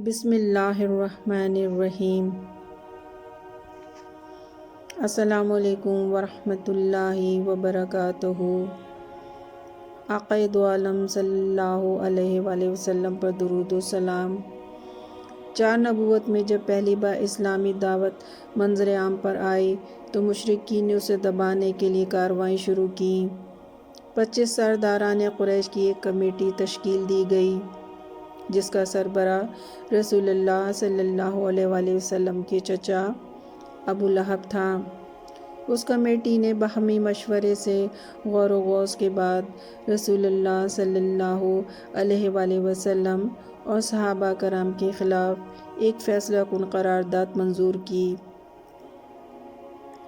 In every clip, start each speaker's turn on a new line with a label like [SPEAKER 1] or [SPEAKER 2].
[SPEAKER 1] بسم اللہ الرحمن الرحیم۔ السلام علیکم ورحمۃ اللہ وبرکاتہ۔ آقا دو عالم صلی اللہ علیہ وآلہ وسلم پر درود و سلام۔ چار نبوت میں جب پہلی بار اسلامی دعوت منظر عام پر آئی تو مشرکین نے اسے دبانے کے لیے کارروائیں شروع کیں۔ 25 سرداران قریش کی ایک کمیٹی تشکیل دی گئی جس کا سربراہ رسول اللہ صلی اللہ علیہ وآلہ وسلم کے چچا ابو لہب تھا۔ اس کمیٹی نے باہمی مشورے سے غور و خوض کے بعد رسول اللہ صلی اللہ علیہ وآلہ وسلم اور صحابہ کرام کے خلاف ایک فیصلہ کن قرارداد منظور کی،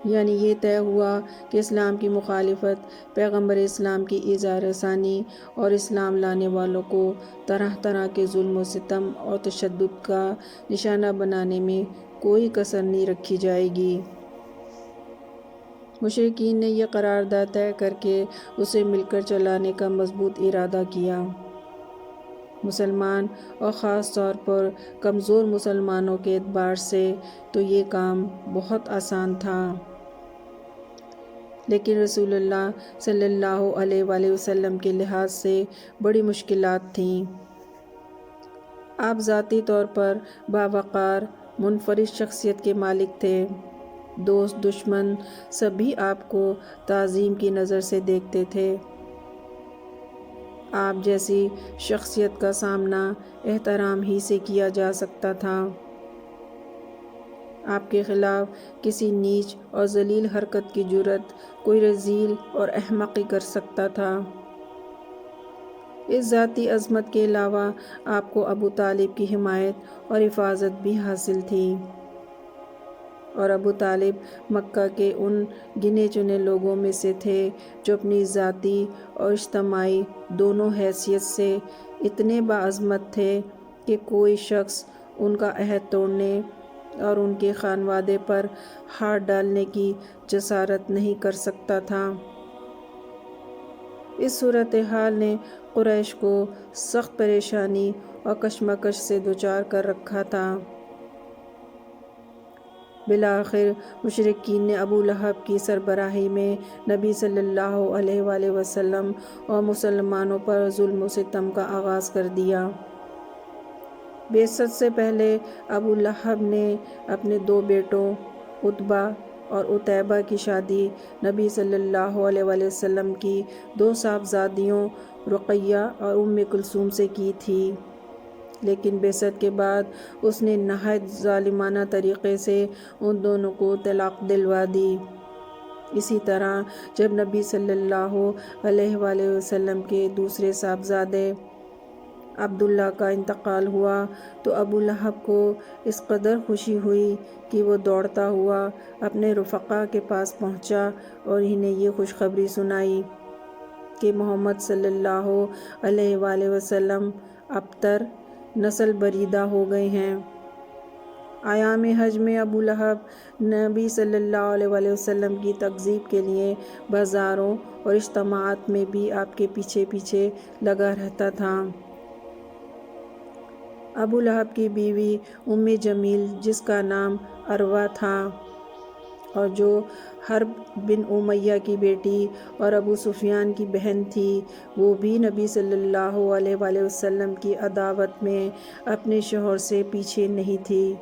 [SPEAKER 1] یعنی یہ طے ہوا کہ اسلام کی مخالفت، پیغمبر اسلام کی ایذا رسانی اور اسلام لانے والوں کو طرح طرح کے ظلم و ستم اور تشدد کا نشانہ بنانے میں کوئی کسر نہیں رکھی جائے گی۔ مشرکین نے یہ قرارداد طے کر کے اسے مل کر چلانے کا مضبوط ارادہ کیا۔ مسلمان اور خاص طور پر کمزور مسلمانوں کے اعتبار سے تو یہ کام بہت آسان تھا، لیکن رسول اللہ صلی اللہ علیہ وآلہ وسلم کے لحاظ سے بڑی مشکلات تھیں۔ آپ ذاتی طور پر باوقار، منفرد شخصیت کے مالک تھے۔ دوست دشمن سبھی آپ کو تعظیم کی نظر سے دیکھتے تھے۔ آپ جیسی شخصیت کا سامنا احترام ہی سے کیا جا سکتا تھا۔ آپ کے خلاف کسی نیچ اور ذلیل حرکت کی جرأت کوئی رذیل اور احمق ہی کر سکتا تھا۔ اس ذاتی عظمت کے علاوہ آپ کو ابو طالب کی حمایت اور حفاظت بھی حاصل تھی، اور ابو طالب مکہ کے ان گنے چنے لوگوں میں سے تھے جو اپنی ذاتی اور اجتماعی دونوں حیثیت سے اتنے باعظمت تھے کہ کوئی شخص ان کا عہد توڑنے اور ان کے خانوادے پر ہاتھ ڈالنے کی جسارت نہیں کر سکتا تھا۔ اس صورتحال نے قریش کو سخت پریشانی اور کشمکش سے دوچار کر رکھا تھا۔ بالآخر مشرکین نے ابو لہب کی سربراہی میں نبی صلی اللہ علیہ وآلہ وسلم اور مسلمانوں پر ظلم و ستم کا آغاز کر دیا۔ بعثت سے پہلے ابو لہب نے اپنے 2 بیٹوں عتبہ اور عتیبہ کی شادی نبی صلی اللہ علیہ وآلہ وسلم کی 2 صاحبزادیوں رقیہ اور ام کلثوم سے کی تھی، لیکن بعثت کے بعد اس نے نہایت ظالمانہ طریقے سے ان دونوں کو طلاق دلوا دی۔ اسی طرح جب نبی صلی اللہ علیہ وآلہ وسلم کے دوسرے صاحبزادے عبداللہ کا انتقال ہوا تو ابو لہب کو اس قدر خوشی ہوئی کہ وہ دوڑتا ہوا اپنے رفقا کے پاس پہنچا اور انہیں یہ خوشخبری سنائی کہ محمد صلی اللہ علیہ وآلہ وسلم ابتر نسل بریدہ ہو گئے ہیں۔ ایام حج میں ابو لہب نبی صلی اللہ علیہ وآلہ وسلم کی تکذیب کے لیے بازاروں اور اجتماعات میں بھی آپ کے پیچھے پیچھے لگا رہتا تھا۔ ابو لہب کی بیوی ام جمیل، جس کا نام عروہ تھا اور جو حرب بن امیہ کی بیٹی اور ابو سفیان کی بہن تھی، وہ بھی نبی صلی اللہ علیہ وآلہ وسلم کی عداوت میں اپنے شوہر سے پیچھے نہیں تھی۔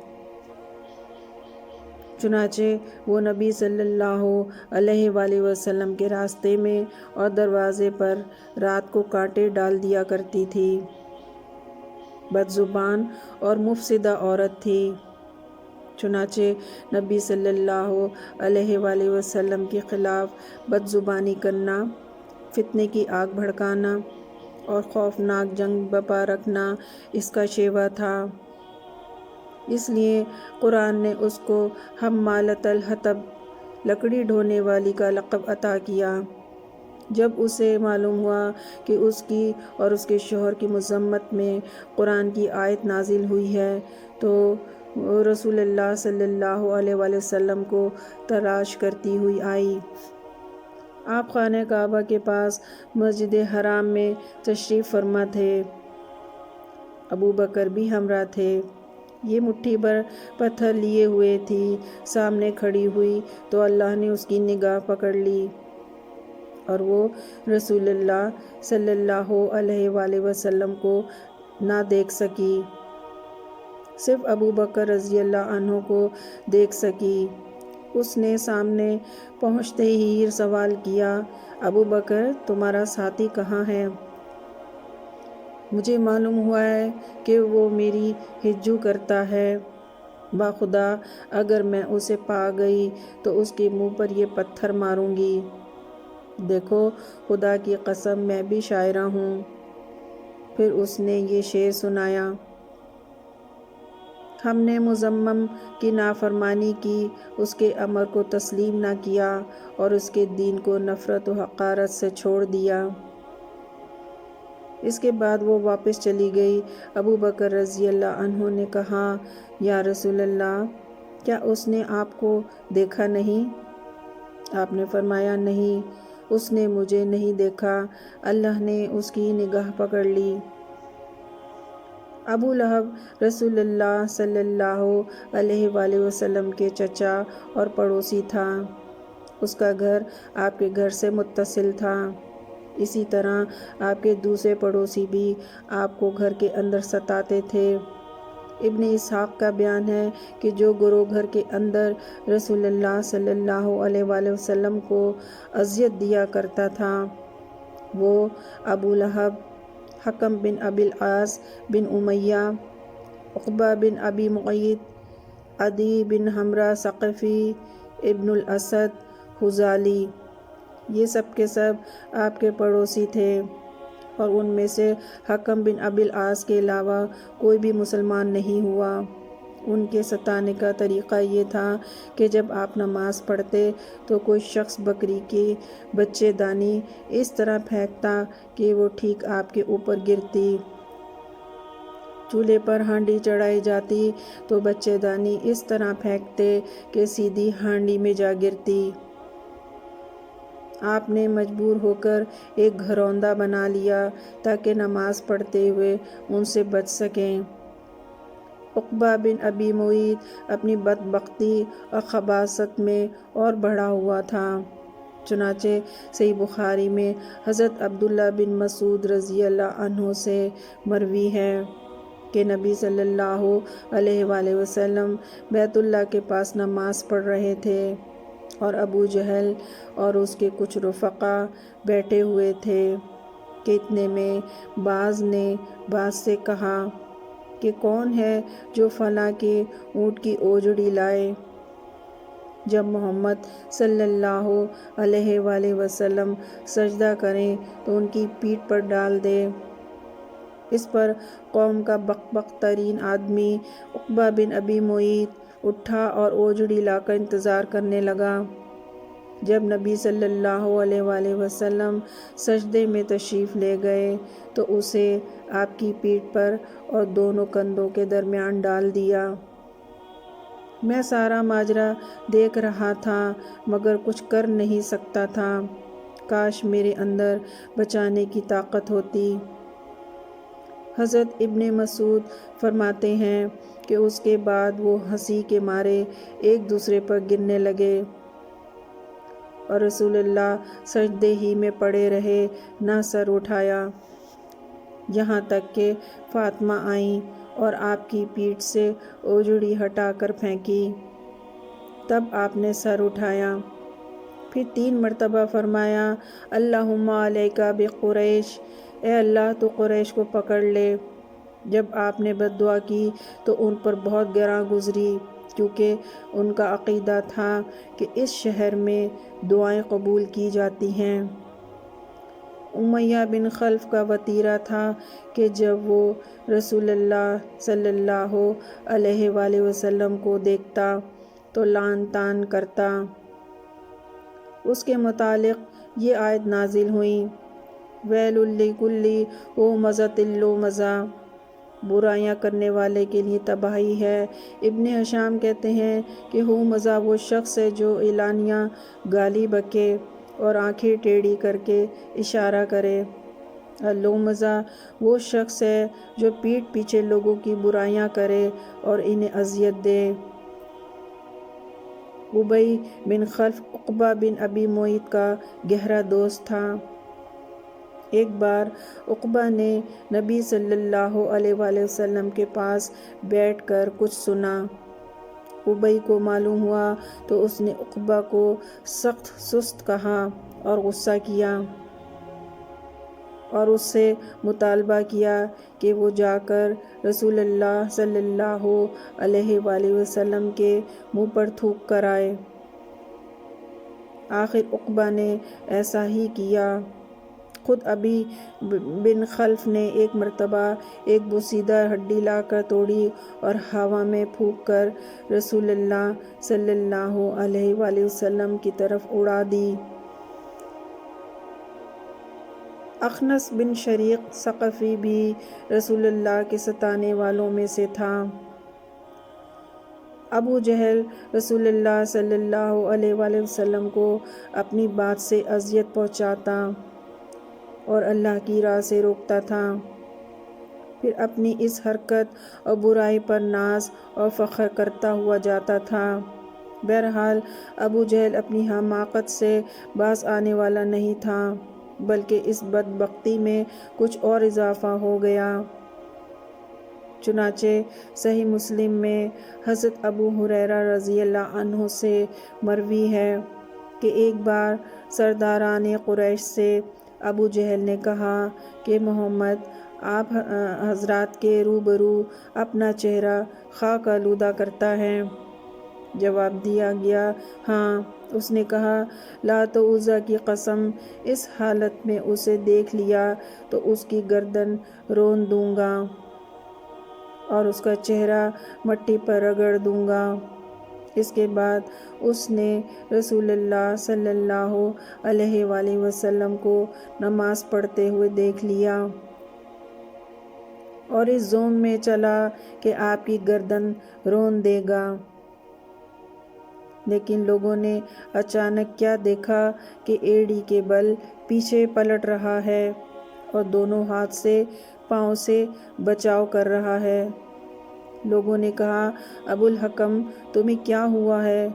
[SPEAKER 1] چنانچہ وہ نبی صلی اللہ علیہ وآلہ وسلم کے راستے میں اور دروازے پر رات کو کانٹے ڈال دیا کرتی تھی۔ بدزبان اور مفسدہ عورت تھی، چنانچہ نبی صلی اللہ علیہ وآلہ وسلم کے خلاف بدزبانی کرنا، فتنے کی آگ بھڑکانا اور خوفناک جنگ برپا رکھنا اس کا شیوا تھا۔ اس لیے قرآن نے اس کو حمالۃ الحطب، لکڑی ڈھونے والی کا لقب عطا کیا۔ جب اسے معلوم ہوا کہ اس کی اور اس کے شوہر کی مذمت میں قرآن کی آیت نازل ہوئی ہے تو رسول اللہ صلی اللہ علیہ وآلہ وسلم کو تلاش کرتی ہوئی آئی۔ آپ خانہ کعبہ کے پاس مسجد حرام میں تشریف فرما تھے۔ ابو بکر بھی ہمراہ تھے۔ یہ مٹھی بھر پتھر لیے ہوئے تھی، سامنے کھڑی ہوئی تو اللہ نے اس کی نگاہ پکڑ لی اور وہ رسول اللہ صلی اللہ علیہ وآلہ وسلم کو نہ دیکھ سکی، صرف ابو بکر رضی اللہ عنہ کو دیکھ سکی۔ اس نے سامنے پہنچتے ہی سوال کیا، ابو بکر تمہارا ساتھی کہاں ہے؟ مجھے معلوم ہوا ہے کہ وہ میری ہجو کرتا ہے، باخدا اگر میں اسے پا گئی تو اس کے منہ پر یہ پتھر ماروں گی۔ دیکھو خدا کی قسم میں بھی شاعرہ ہوں۔ پھر اس نے یہ شعر سنایا، ہم نے مزمم کی نافرمانی کی، اس کے امر کو تسلیم نہ کیا اور اس کے دین کو نفرت و حقارت سے چھوڑ دیا۔ اس کے بعد وہ واپس چلی گئی۔ ابو بکر رضی اللہ عنہ نے کہا، یا رسول اللہ، کیا اس نے آپ کو دیکھا نہیں؟ آپ نے فرمایا، نہیں، اس نے مجھے نہیں دیکھا، اللہ نے اس کی نگاہ پکڑ لی۔ ابو لہب رسول اللہ صلی اللہ علیہ وآلہ وسلم کے چچا اور پڑوسی تھا، اس کا گھر آپ کے گھر سے متصل تھا۔ اسی طرح آپ کے دوسرے پڑوسی بھی آپ کو گھر کے اندر ستاتے تھے۔ ابن اسحاق کا بیان ہے کہ جو گروہ گھر کے اندر رسول اللہ صلی اللہ علیہ وآلہ وسلم کو اذیت دیا کرتا تھا، وہ ابو لہب، حکم بن ابی العاص بن امیہ، عقبہ بن ابی معیط، عدی بن حمرہ ثقفی، ابن الاسد خزاعی، یہ سب کے سب آپ کے پڑوسی تھے، اور ان میں سے حکم بن ابی العاص کے علاوہ کوئی بھی مسلمان نہیں ہوا۔ ان کے ستانے کا طریقہ یہ تھا کہ جب آپ نماز پڑھتے تو کوئی شخص بکری کی بچے دانی اس طرح پھینکتا کہ وہ ٹھیک آپ کے اوپر گرتی، چولہے پر ہانڈی چڑھائی جاتی تو بچے دانی اس طرح پھینکتے کہ سیدھی ہانڈی میں جا گرتی۔ آپ نے مجبور ہو کر ایک گھروندہ بنا لیا تاکہ نماز پڑھتے ہوئے ان سے بچ سکیں۔ عقبہ بن ابی معیط اپنی بدبختی اور خباثت میں اور بڑھا ہوا تھا، چنانچہ صحیح بخاری میں حضرت عبداللہ بن مسعود رضی اللہ عنہ سے مروی ہے کہ نبی صلی اللہ علیہ وآلہ وسلم بیت اللہ کے پاس نماز پڑھ رہے تھے اور ابو جہل اور اس کے کچھ رفقا بیٹھے ہوئے تھے کہ اتنے میں بعض نے بعض سے کہا کہ کون ہے جو فلاں کے اونٹ کی اوجڑی لائے، جب محمد صلی اللہ علیہ وآلہ وسلم سجدہ کریں تو ان کی پیٹھ پر ڈال دے۔ اس پر قوم کا بک بک ترین آدمی عقبہ بن ابی معیط اٹھا اور اوجڑی لا کر انتظار کرنے لگا۔ جب نبی صلی اللہ علیہ وآلہ وسلم سجدے میں تشریف لے گئے تو اسے آپ کی پیٹھ پر اور دونوں کندھوں کے درمیان ڈال دیا۔ میں سارا ماجرا دیکھ رہا تھا مگر کچھ کر نہیں سکتا تھا، کاش میرے اندر بچانے کی طاقت ہوتی۔ حضرت ابن مسعود فرماتے ہیں کہ اس کے بعد وہ ہنسی کے مارے ایک دوسرے پر گرنے لگے اور رسول اللہ سجدے ہی میں پڑے رہے، نہ سر اٹھایا، یہاں تک کہ فاطمہ آئیں اور آپ کی پیٹھ سے اوجڑی ہٹا کر پھینکی، تب آپ نے سر اٹھایا، پھر 3 مرتبہ فرمایا، اللہم علیک بقریش، اے اللہ تو قریش کو پکڑ لے۔ جب آپ نے بد دعا کی تو ان پر بہت گراں گزری، کیونکہ ان کا عقیدہ تھا کہ اس شہر میں دعائیں قبول کی جاتی ہیں۔ امیہ بن خلف کا وتیرہ تھا کہ جب وہ رسول اللہ صلی اللہ علیہ وآلہ وسلم کو دیکھتا تو لعن طعن کرتا۔ اس کے متعلق یہ آیت نازل ہوئی، ویل لکل ہمزۃ لمزہ، برائیاں کرنے والے کے لیے تباہی ہے۔ ابن ہشام کہتے ہیں کہ ہمزہ وہ شخص ہے جو اعلانیہ گالی بکے اور آنکھیں ٹیڑھی کر کے اشارہ کرے۔ لومزہ وہ شخص ہے جو پیٹھ پیچھے لوگوں کی برائیاں کرے اور انہیں اذیت دے۔ ابی بن خلف عقبہ بن ابی معیط کا گہرا دوست تھا۔ ایک بار عقبہ نے نبی صلی اللہ علیہ وآلہ وسلم کے پاس بیٹھ کر کچھ سنا۔ ابی کو معلوم ہوا تو اس نے عقبہ کو سخت سست کہا اور غصہ کیا اور اس سے مطالبہ کیا کہ وہ جا کر رسول اللہ صلی اللہ علیہ وآلہ وسلم کے منہ پر تھوک کر آئے۔ آخر عقبہ نے ایسا ہی کیا۔ خود ابی بن خلف نے ایک مرتبہ ایک بوسیدہ ہڈی لا کر توڑی اور ہوا میں پھونک کر رسول اللہ صلی اللہ علیہ وآلہ وسلم کی طرف اڑا دی۔ اخنس بن شریق ثقفی بھی رسول اللہ کے ستانے والوں میں سے تھا۔ ابو جہل رسول اللہ صلی اللہ علیہ وآلہ وسلم کو اپنی بات سے اذیت پہنچاتا اور اللہ کی راہ سے روکتا تھا، پھر اپنی اس حرکت اور برائی پر ناز اور فخر کرتا ہوا جاتا تھا۔ بہرحال ابو جہل اپنی حماقت سے باز آنے والا نہیں تھا، بلکہ اس بدبختی میں کچھ اور اضافہ ہو گیا۔ چنانچہ صحیح مسلم میں حضرت ابو ہریرہ رضی اللہ عنہ سے مروی ہے کہ ایک بار سرداران قریش سے ابو جہل نے کہا کہ محمد آپ حضرات کے روبرو اپنا چہرہ خاک آلودہ کرتا ہے۔ جواب دیا گیا ہاں۔ اس نے کہا لات و عزیٰ کی قسم، اس حالت میں اسے دیکھ لیا تو اس کی گردن رون دوں گا اور اس کا چہرہ مٹی پر رگڑ دوں گا۔ اس کے بعد اس نے رسول اللہ صلی اللہ علیہ وآلہ وسلم کو نماز پڑھتے ہوئے دیکھ لیا اور اس ظن میں چلا کہ آپ کی گردن رون دے گا، لیکن لوگوں نے اچانک کیا دیکھا کہ ایڑی کے بل پیچھے پلٹ رہا ہے اور دونوں ہاتھ سے پاؤں سے بچاؤ کر رہا ہے۔ لوگوں نے کہا ابو الحکم تمہیں کیا ہوا ہے؟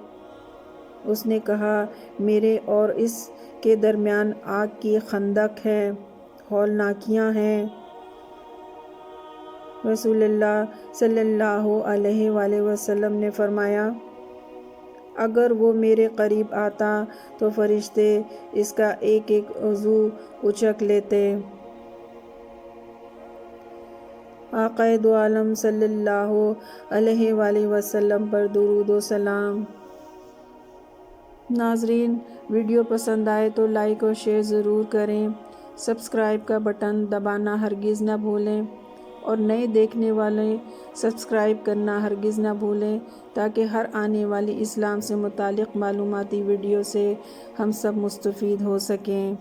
[SPEAKER 1] اس نے کہا میرے اور اس کے درمیان آگ کی خندق ہے، ہولناکیاں ہیں۔ رسول اللہ صلی اللہ علیہ وآلہ وسلم نے فرمایا اگر وہ میرے قریب آتا تو فرشتے اس کا ایک ایک عضو اچک لیتے۔ آقا دو عالم صلی اللہ علیہ وآلہ وسلم پر درود و سلام۔ ناظرین، ویڈیو پسند آئے تو لائک اور شیئر ضرور کریں، سبسکرائب کا بٹن دبانا ہرگز نہ بھولیں اور نئے دیکھنے والے سبسکرائب کرنا ہرگز نہ بھولیں تاکہ ہر آنے والی اسلام سے متعلق معلوماتی ویڈیو سے ہم سب مستفید ہو سکیں۔